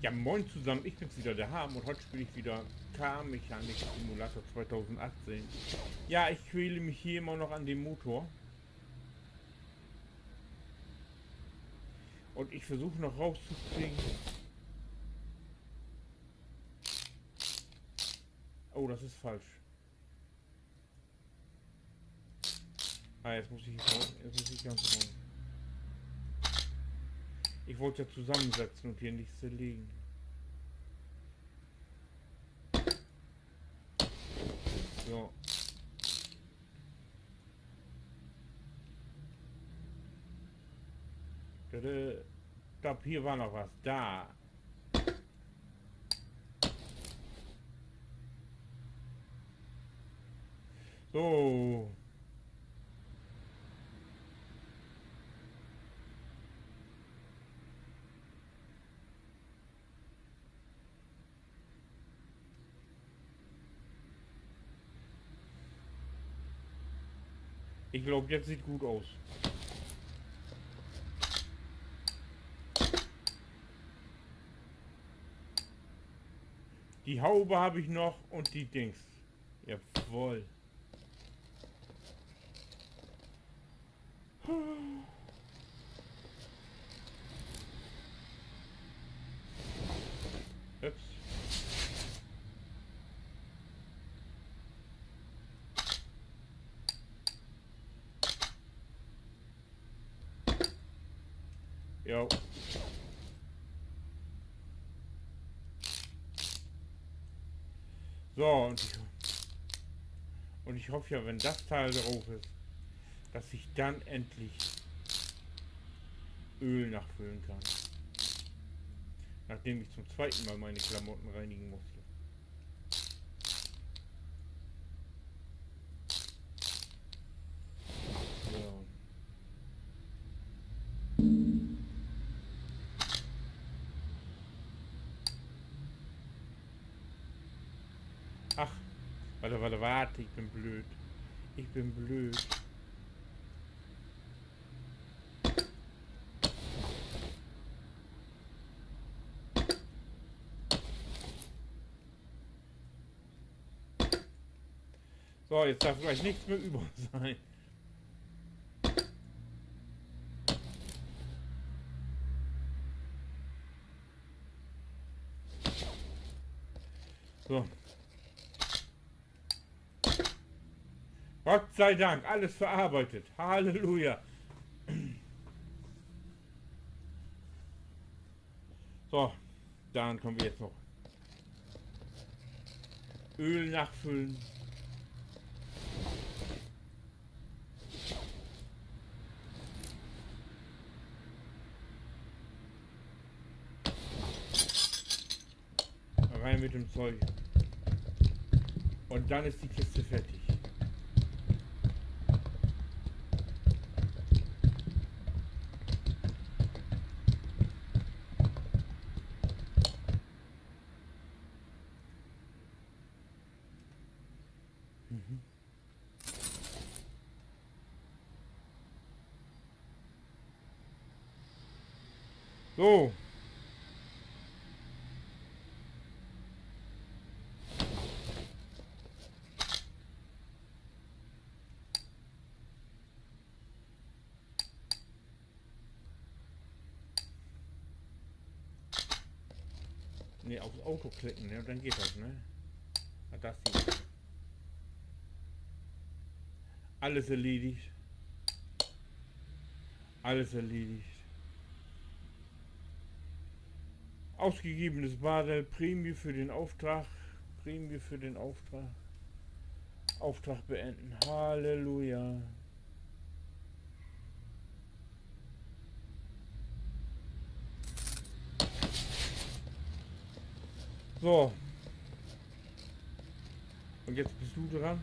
Ja, moin zusammen, ich bin's wieder, der Harm, und heute spiele ich wieder Car Mechanik Simulator 2018. Ja, ich quäle mich hier immer noch an dem Motor. Und ich versuche noch rauszukriegen. Oh, das ist falsch. Ah, jetzt muss ich raus. Jetzt muss ich ganz raus. Ich wollte ja zusammensetzen und hier nichts zerlegen. So. Ich glaube, hier war noch was. Da. So. Ich glaube, jetzt sieht gut aus. Die Haube habe ich noch und die Dings. Jawohl. Ups. Jo. So, und ich hoffe ja, wenn das Teil drauf ist, dass ich dann endlich Öl nachfüllen kann. Nachdem ich zum zweiten Mal meine Klamotten reinigen musste. So. Ach, warte, ich bin blöd. Ich bin blöd. So, jetzt darf gleich nichts mehr über sein. So. Gott sei Dank, alles verarbeitet. Halleluja. So, dann können wir jetzt noch Öl nachfüllen. Rein mit dem Zeug. Und dann ist die Kiste fertig. So. Ne, aufs Auto klicken, ne? Dann geht das, ne? Ah, das hier. Alles erledigt. Alles erledigt. Ausgegebenes Bargeld, Prämie für den Auftrag. Prämie für den Auftrag. Auftrag beenden. Halleluja. So. Und jetzt bist du dran.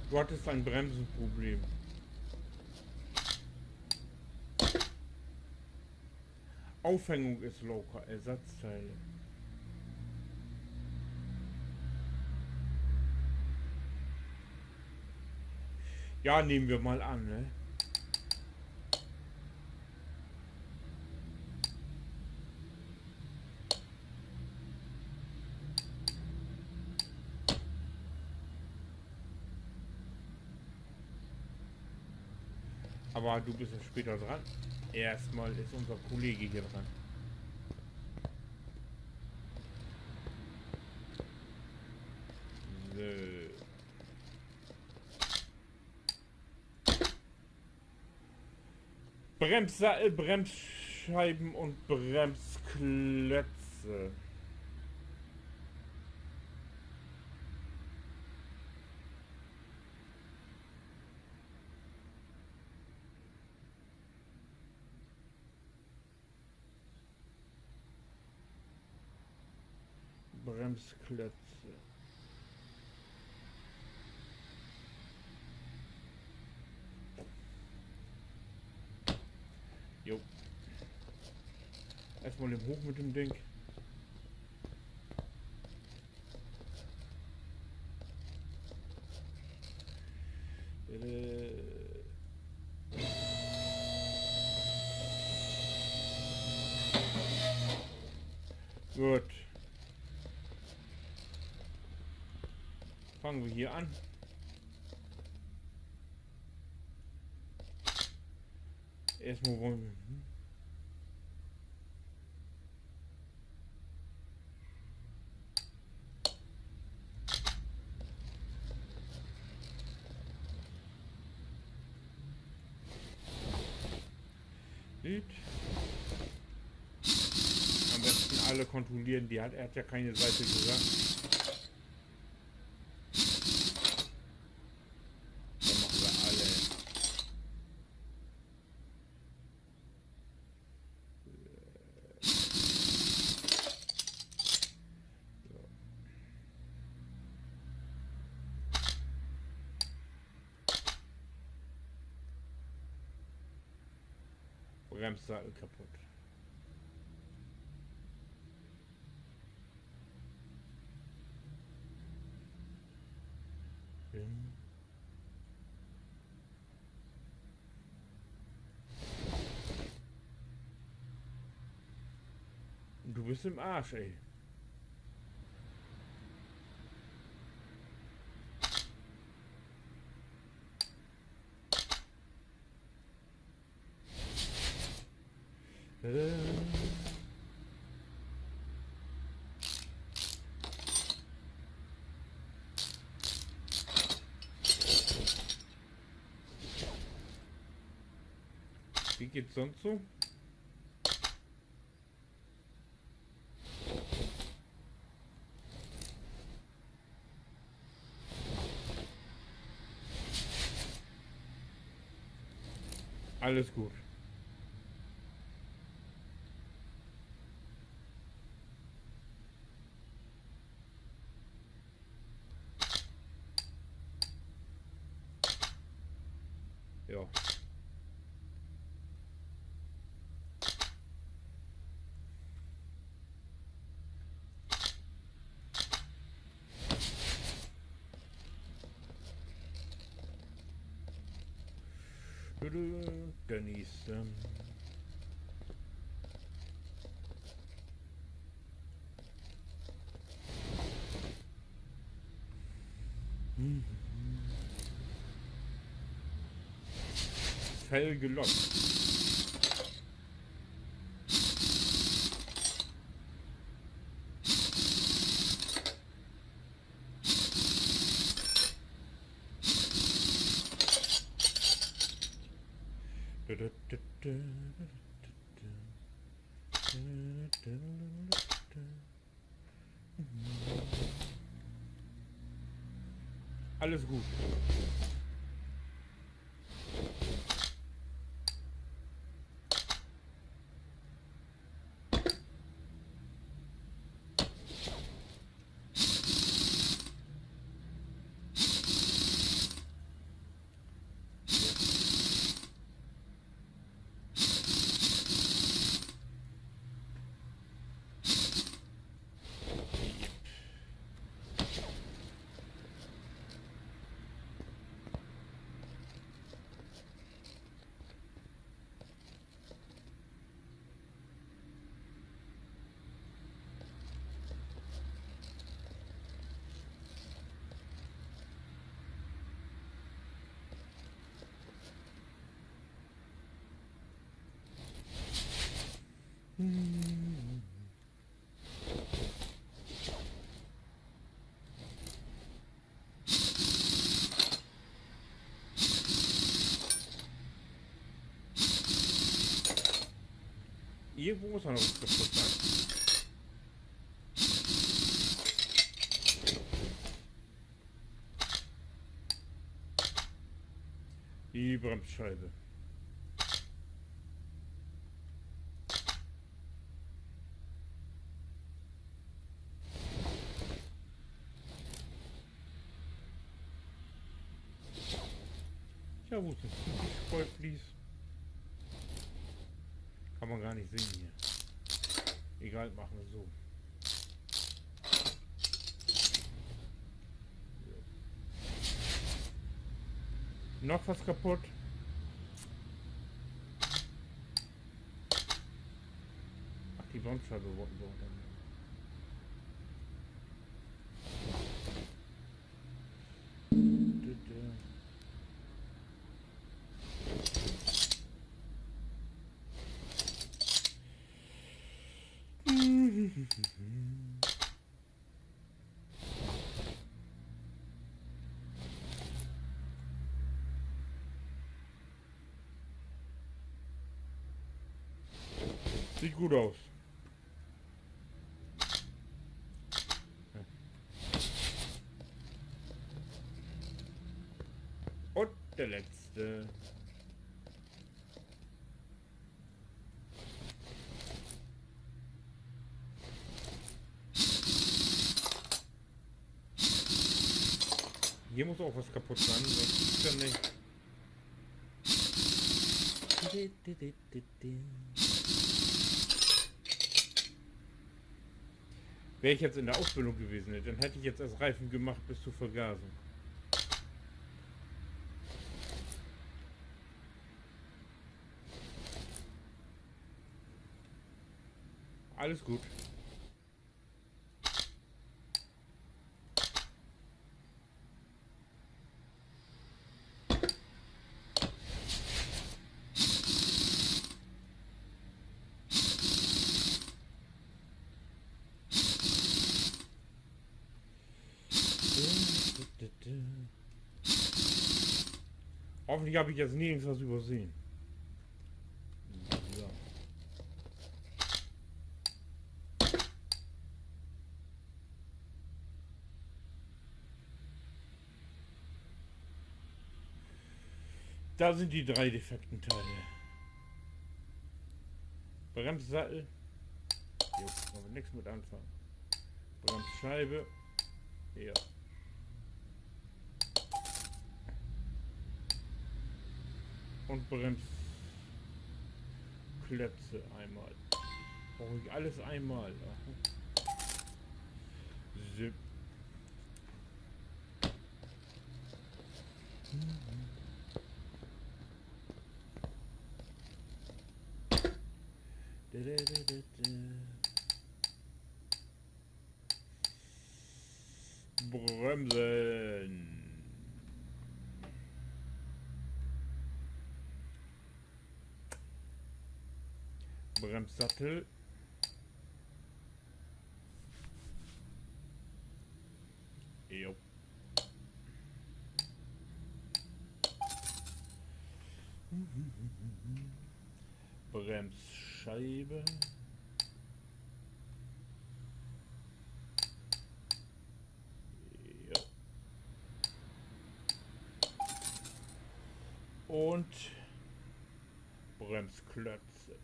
Du hattest ein Bremsenproblem. Aufhängung ist locker. Ersatzteile. Ja, nehmen wir mal an, ne? Aber du bist ja später dran. Erstmal ist unser Kollege hier dran. So. Bremssattel, Bremsscheiben und Bremsklötze. Bremsklötze. Jo. Erstmal den hoch mit dem Ding. Gut. Fangen wir hier an. Erstmal wollen wir. Gut. Am besten alle kontrollieren, er hat ja keine Seite gesagt. Dann machen wir alle. Bremssattel kaputt. Du bist im Arsch, ey. Wie geht's sonst so? Alles gut. Ja. Genießen. Fell gelockt. Alles gut. Irgendwo muss noch was kaputt sein. Die Bremsscheibe. Ja, wo ist das Vollflies? Kann man gar nicht sehen hier. Egal, machen wir so. Noch was kaputt? Ach, die Bremsscheibe wollten wir unter. Sieht gut aus. Und der letzte. Hier muss auch was kaputt sein, sonst ist ja nicht. Wäre ich jetzt in der Ausbildung gewesen, dann hätte ich jetzt erst Reifen gemacht bis zur Vergasung. Alles gut. Hoffentlich habe ich jetzt nirgends was übersehen. Ja. Da sind die 3 defekten Teile. Bremssattel. Jo, wollen wir nichts mit anfangen. Bremsscheibe. Ja. Und Bremsklötze einmal. Brauche ich alles einmal. Zip. Bremsen. Bremssattel. Jo. Bremsscheibe. Jo. Und Bremsklötze.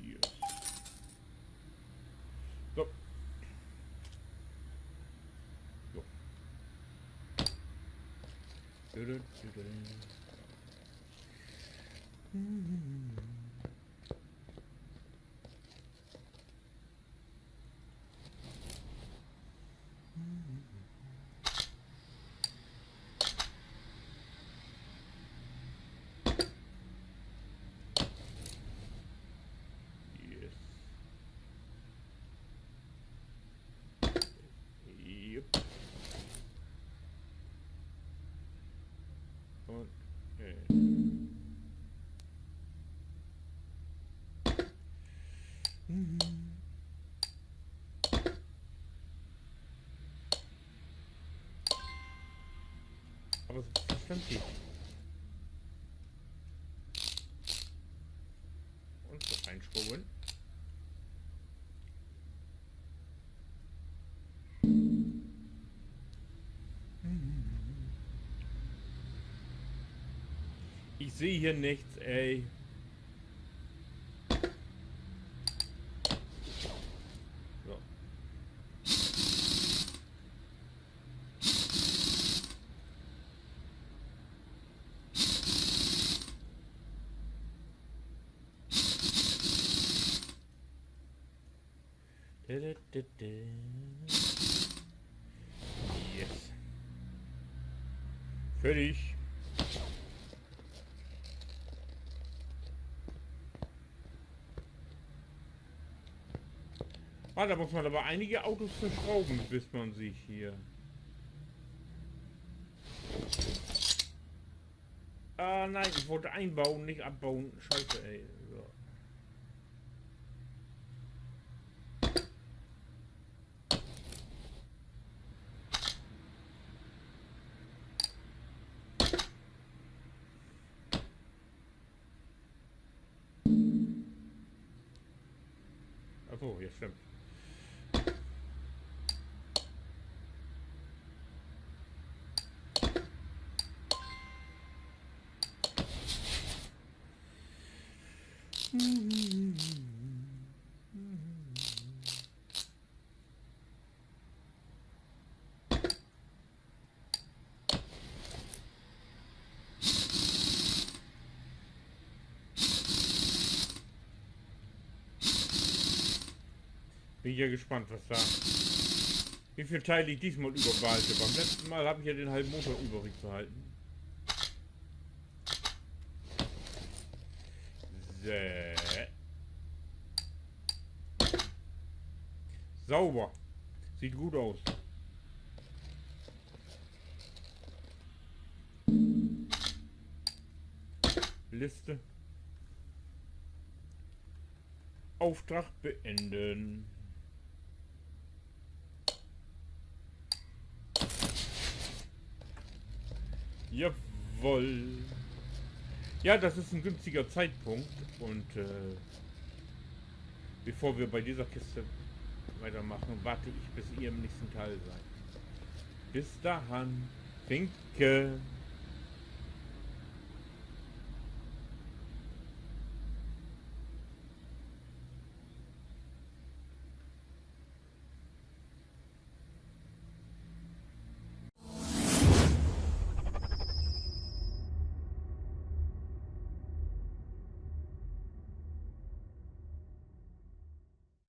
Yes. So. Jo. Yes. Yep. Und aber selbstverständlich. Und so einschrubben. Ich sehe hier nichts, ey. So. Yes. Fertig. Ah, da muss man aber einige Autos verschrauben, bis man sich hier... Ah, nein, ich wollte einbauen, nicht abbauen. Scheiße, ey. So. Achso, hier stimmt. Bin ja gespannt, was da... Wie viel Teile ich diesmal überbehalte. Beim letzten Mal habe ich ja den halben Motor übrig behalten. So. Sauber. Sieht gut aus. Liste. Auftrag beenden. Jawohl. Ja, das ist ein günstiger Zeitpunkt und bevor wir bei dieser Kiste weitermachen, warte ich, bis ihr im nächsten Teil seid. Bis dahin. Finke.